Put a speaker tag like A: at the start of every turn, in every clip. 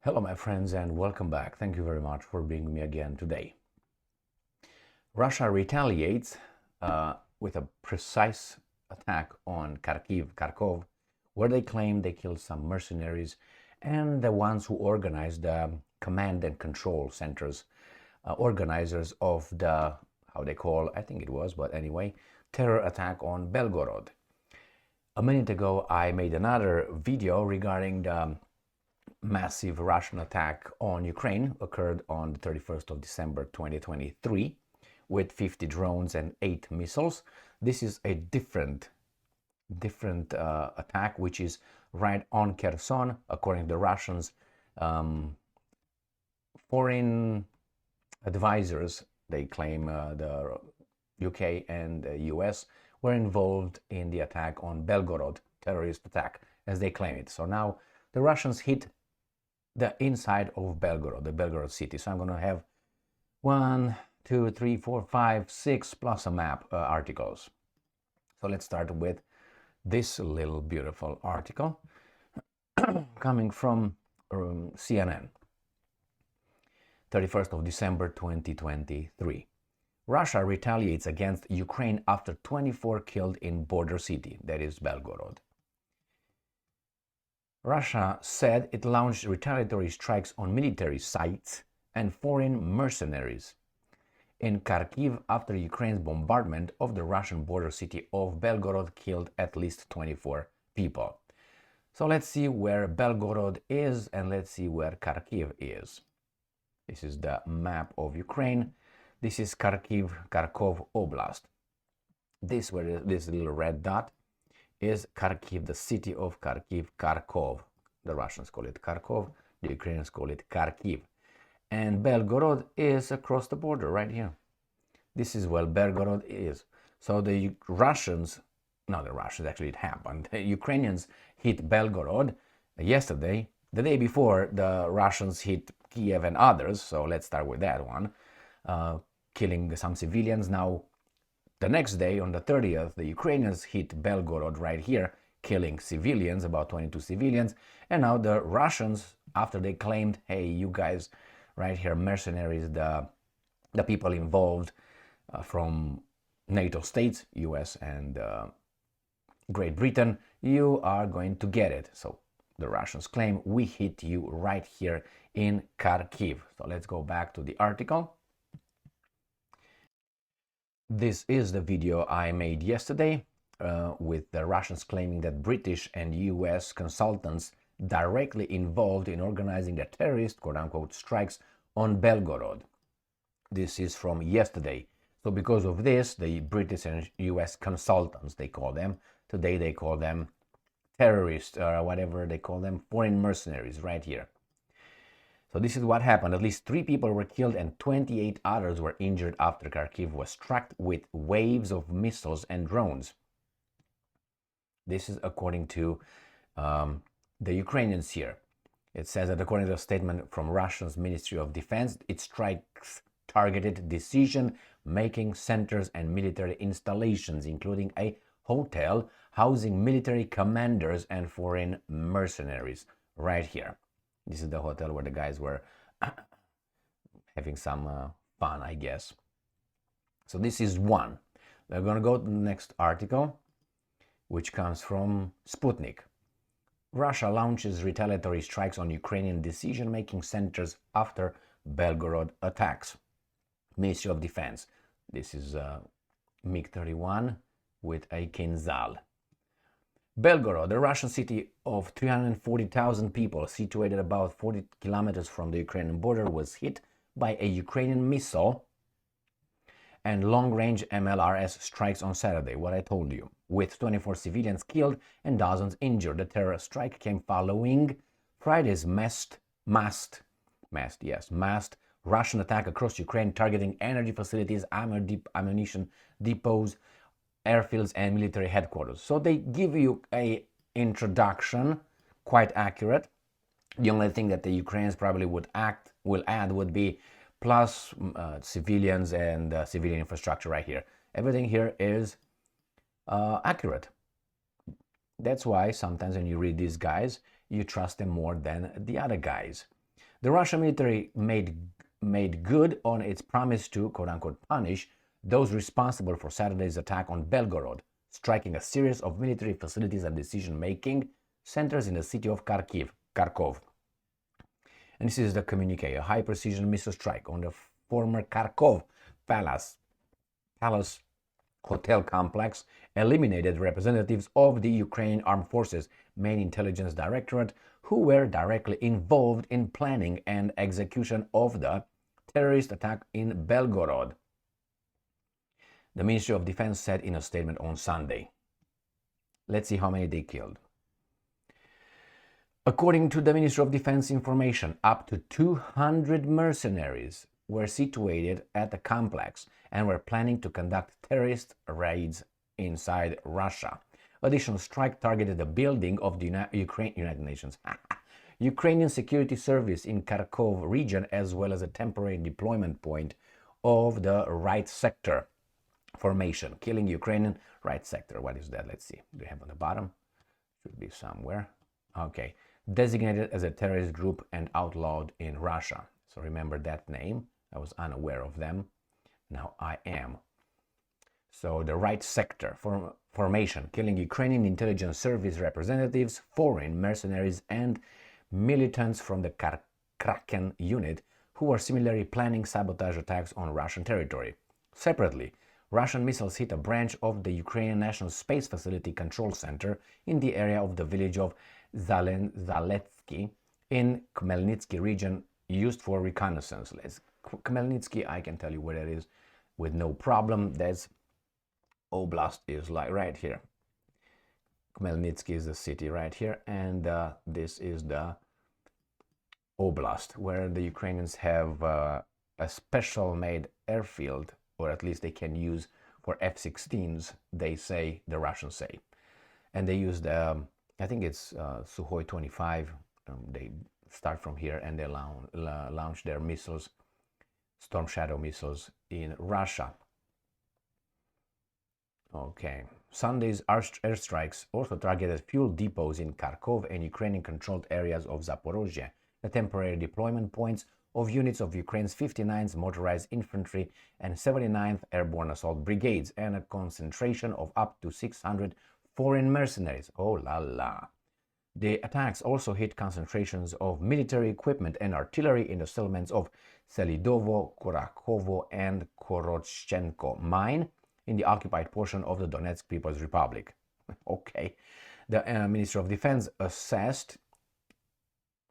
A: Hello, my friends, and welcome back. Thank you very much for being with me again today. Russia retaliates with a precise attack on Kharkov, where they claim they killed some mercenaries and the ones who organized the command and control centers, organizers of the, how they call, I think it was, but anyway, terror attack on Belgorod. A minute ago, I made another video regarding the massive Russian attack on Ukraine occurred on the 31st of December 2023 with 50 drones and 8 missiles. This is a different attack, which is right on Kherson, according to the Russians. Foreign advisors, they claim the UK and the US were involved in the attack on Belgorod, terrorist attack, as they claim it. So now the Russians hit the inside of Belgorod, the Belgorod city. So I'm going to have 1, 2, 3, 4, 5, 6 plus a map articles. So let's start with this little beautiful article coming from CNN, 31st of December 2023. Russia retaliates against Ukraine after 24 killed in border city, that is Belgorod. Russia said it launched retaliatory strikes on military sites and foreign mercenaries in Kharkiv after Ukraine's bombardment of the Russian border city of Belgorod killed at least 24 people. So let's see where Belgorod is and let's see where Kharkiv is. This is the map of Ukraine. This is Kharkiv Oblast. This little red dot is Kharkiv, the city of Kharkov. The Russians call it Kharkov, the Ukrainians call it Kharkiv. And Belgorod is across the border right here. This is where Belgorod is. So the Russians, not the Russians, actually it happened. The Ukrainians hit Belgorod yesterday. The day before, the Russians hit Kiev and others. So let's start with that one, killing some civilians. Now, the next day, on the 30th, the Ukrainians hit Belgorod right here, killing civilians, about 22 civilians. And now the Russians, after they claimed, hey, you guys right here, mercenaries, the people involved from NATO states, US and Great Britain, you are going to get it. So the Russians claim, we hit you right here in Kharkiv. So let's go back to the article. This is the video I made yesterday with the Russians claiming that British and US consultants directly involved in organizing the terrorist, quote-unquote, strikes on Belgorod. This is from yesterday. So because of this, the British and US consultants, they call them, today they call them terrorists or whatever they call them, foreign mercenaries right here. So this is what happened. At least 3 people were killed and 28 others were injured after Kharkiv was struck with waves of missiles and drones. This is according to the Ukrainians here. It says that according to a statement from Russia's Ministry of Defense, it strikes targeted decision-making centers and military installations, including a hotel housing military commanders and foreign mercenaries right here. This is the hotel where the guys were having some fun, I guess. So this is one. We're going to go to the next article, which comes from Sputnik. Russia launches retaliatory strikes on Ukrainian decision-making centers after Belgorod attacks. Ministry of Defense. This is MiG-31 with a Kinzhal. Belgorod, the Russian city of 340,000 people, situated about 40 kilometers from the Ukrainian border, was hit by a Ukrainian missile and long-range MLRS strikes on Saturday, what I told you, with 24 civilians killed and dozens injured. The terror strike came following Friday's massed Russian attack across Ukraine, targeting energy facilities, ammunition depots, airfields and military headquarters. So they give you a introduction, quite accurate. The only thing that the Ukrainians probably will add would be plus civilians and civilian infrastructure right here. Everything here is accurate. That's why sometimes when you read these guys, you trust them more than the other guys. The Russian military made good on its promise to, quote-unquote, punish those responsible for Saturday's attack on Belgorod, striking a series of military facilities and decision-making centers in the city of Kharkov. And this is the communique, a high-precision missile strike on the former Kharkov Palace hotel complex eliminated representatives of the Ukrainian Armed Forces main intelligence directorate who were directly involved in planning and execution of the terrorist attack in Belgorod, the Ministry of Defense said in a statement on Sunday. Let's see how many they killed. According to the Ministry of Defense information, up to 200 mercenaries were situated at the complex and were planning to conduct terrorist raids inside Russia. Additional strike targeted the building of the United Nations Ukrainian Security Service in Kharkov region, as well as a temporary deployment point of the right sector formation, killing Ukrainian right sector. What is that? Let's see. Do you have on the bottom? Should be somewhere. Okay. Designated as a terrorist group and outlawed in Russia. So remember that name. I was unaware of them. Now I am. So the right sector formation, killing Ukrainian intelligence service representatives, foreign mercenaries, and militants from the Kraken unit who are similarly planning sabotage attacks on Russian territory. Separately, Russian missiles hit a branch of the Ukrainian National Space Facility Control Center in the area of the village of Zaletsky in Khmelnytsky region used for reconnaissance. Khmelnytsky, I can tell you where it is with no problem. That's Oblast is like right here. Khmelnytsky is the city right here, and this is the Oblast, where the Ukrainians have a special made airfield, or at least they can use for F-16s, they say, the Russians say. And they used, I think it's Sukhoi 25. They start from here and they launch their missiles, Storm Shadow missiles, in Russia. Okay. Sunday's airstrikes also targeted fuel depots in Kharkov and Ukrainian-controlled areas of Zaporozhye, the temporary deployment points of units of Ukraine's 59th Motorized Infantry and 79th Airborne Assault Brigades, and a concentration of up to 600 foreign mercenaries. Oh la la. The attacks also hit concentrations of military equipment and artillery in the settlements of Selidovo, Kurakhovo, and Koroschenko mine in the occupied portion of the Donetsk People's Republic. Okay. The Ministry of Defense assessed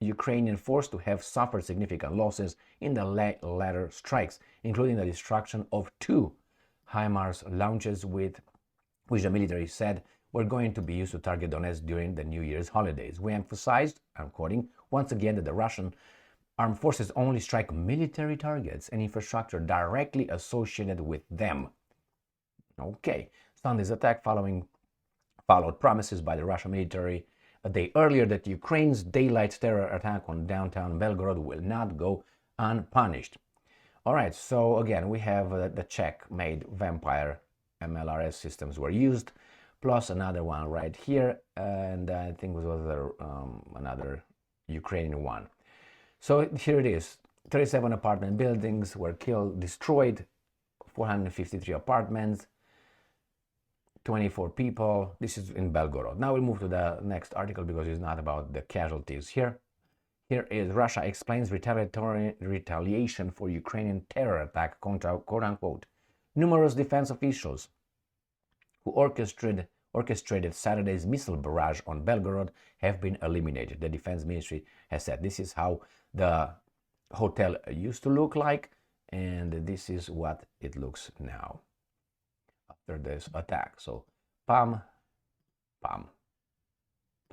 A: Ukrainian force to have suffered significant losses in the latter strikes, including the destruction of 2 HIMARS launches which the military said were going to be used to target Donetsk during the New Year's holidays. We emphasized, I'm quoting, once again that the Russian armed forces only strike military targets and infrastructure directly associated with them. Okay, Sunday's attack followed promises by the Russian military a day earlier that Ukraine's daylight terror attack on downtown Belgorod will not go unpunished. All right, so again, we have the Czech-made Vampire MLRS systems were used, plus another one right here, and I think it was another Ukrainian one. So here it is. 37 apartment buildings were destroyed, 453 apartments, 24 people. This is in Belgorod. Now we'll move to the next article because it's not about the casualties here. Here is Russia explains retaliation for Ukrainian terror attack, quote-unquote. Numerous defense officials who orchestrated Saturday's missile barrage on Belgorod have been eliminated, the defense ministry has said. This is how the hotel used to look like, and this is what it looks now after this attack. So, pam, pam,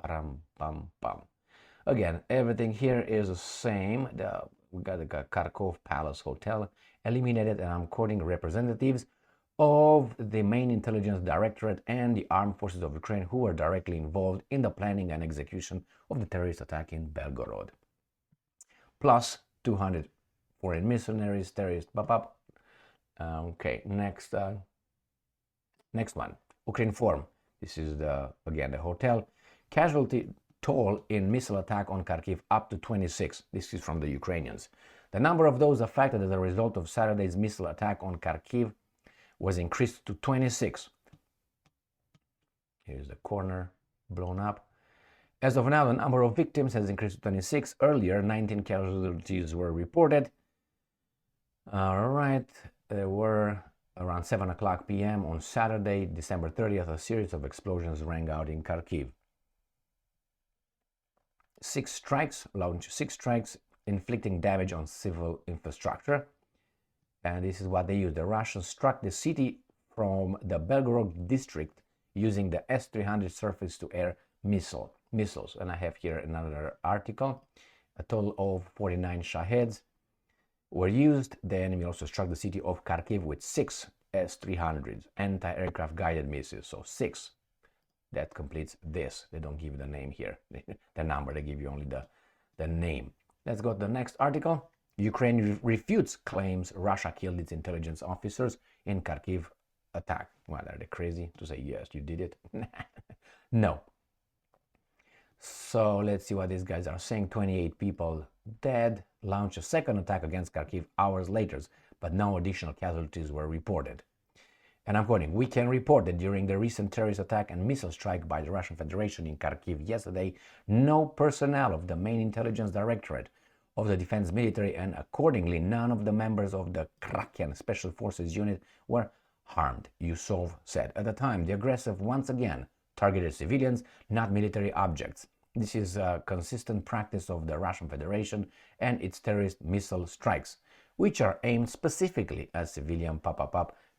A: pam, pam, pam. Again, everything here is the same. We got the Kharkov Palace Hotel eliminated, and I'm quoting representatives of the main intelligence directorate and the armed forces of Ukraine who were directly involved in the planning and execution of the terrorist attack in Belgorod. Plus 200 foreign mercenaries, terrorists, okay, next one, Ukrinform. This is again the hotel. Casualty toll in missile attack on Kharkiv up to 26. This is from the Ukrainians. The number of those affected as a result of Saturday's missile attack on Kharkiv was increased to 26. Here's the corner blown up. As of now, the number of victims has increased to 26. Earlier, 19 casualties were reported. All right, there were around 7 o'clock p.m. on Saturday, December 30th, a series of explosions rang out in Kharkiv. 6 strikes, launched 6 strikes, inflicting damage on civil infrastructure. And this is what they used. The Russians struck the city from the Belgorod district using the S-300 surface-to-air missiles. And I have here another article. A total of 49 Shaheds were used. The enemy also struck the city of Kharkiv with 6 S-300s, anti-aircraft guided missiles. So 6. That completes this. They don't give the name here, the number. They give you only the name. Let's go to the next article. Ukraine refutes claims Russia killed its intelligence officers in Kharkiv attack. Well, are they crazy to say, yes, you did it? No. So let's see what these guys are saying. 28 people dead. Launched a second attack against Kharkiv hours later, but no additional casualties were reported. And I'm quoting, "We can report that during the recent terrorist attack and missile strike by the Russian Federation in Kharkiv yesterday, no personnel of the main intelligence directorate of the defense military and accordingly none of the members of the Kraken Special Forces unit were harmed," Yusov said. At the time, the aggressive once again targeted civilians, not military objects. This is a consistent practice of the Russian Federation and its terrorist missile strikes, which are aimed specifically at civilian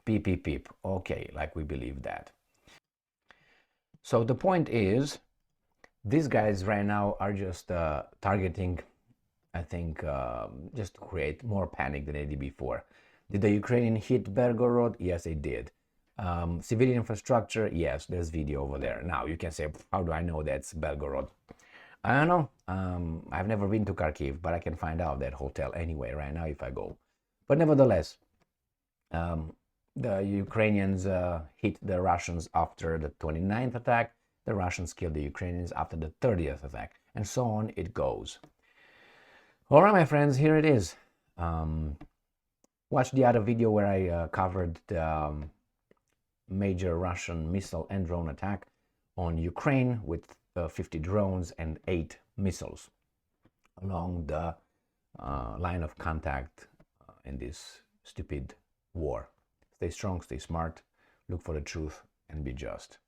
A: peep, peep, peep. Okay, like we believe that. So the point is, these guys right now are just targeting, I think, just to create more panic than they did before. Did the Ukrainian hit Belgorod? Yes, they did. Civilian infrastructure? Yes, there's video over there. Now, you can say, how do I know that's Belgorod? I don't know. I've never been to Kharkiv, but I can find out that hotel anyway right now if I go. But nevertheless, the Ukrainians hit the Russians after the 29th attack. The Russians killed the Ukrainians after the 30th attack. And so on it goes. All right, my friends, here it is. Watch the other video where I covered the major Russian missile and drone attack on Ukraine with 50 drones and 8 missiles along the line of contact in this stupid war. Stay strong, stay smart, look for the truth, and be just.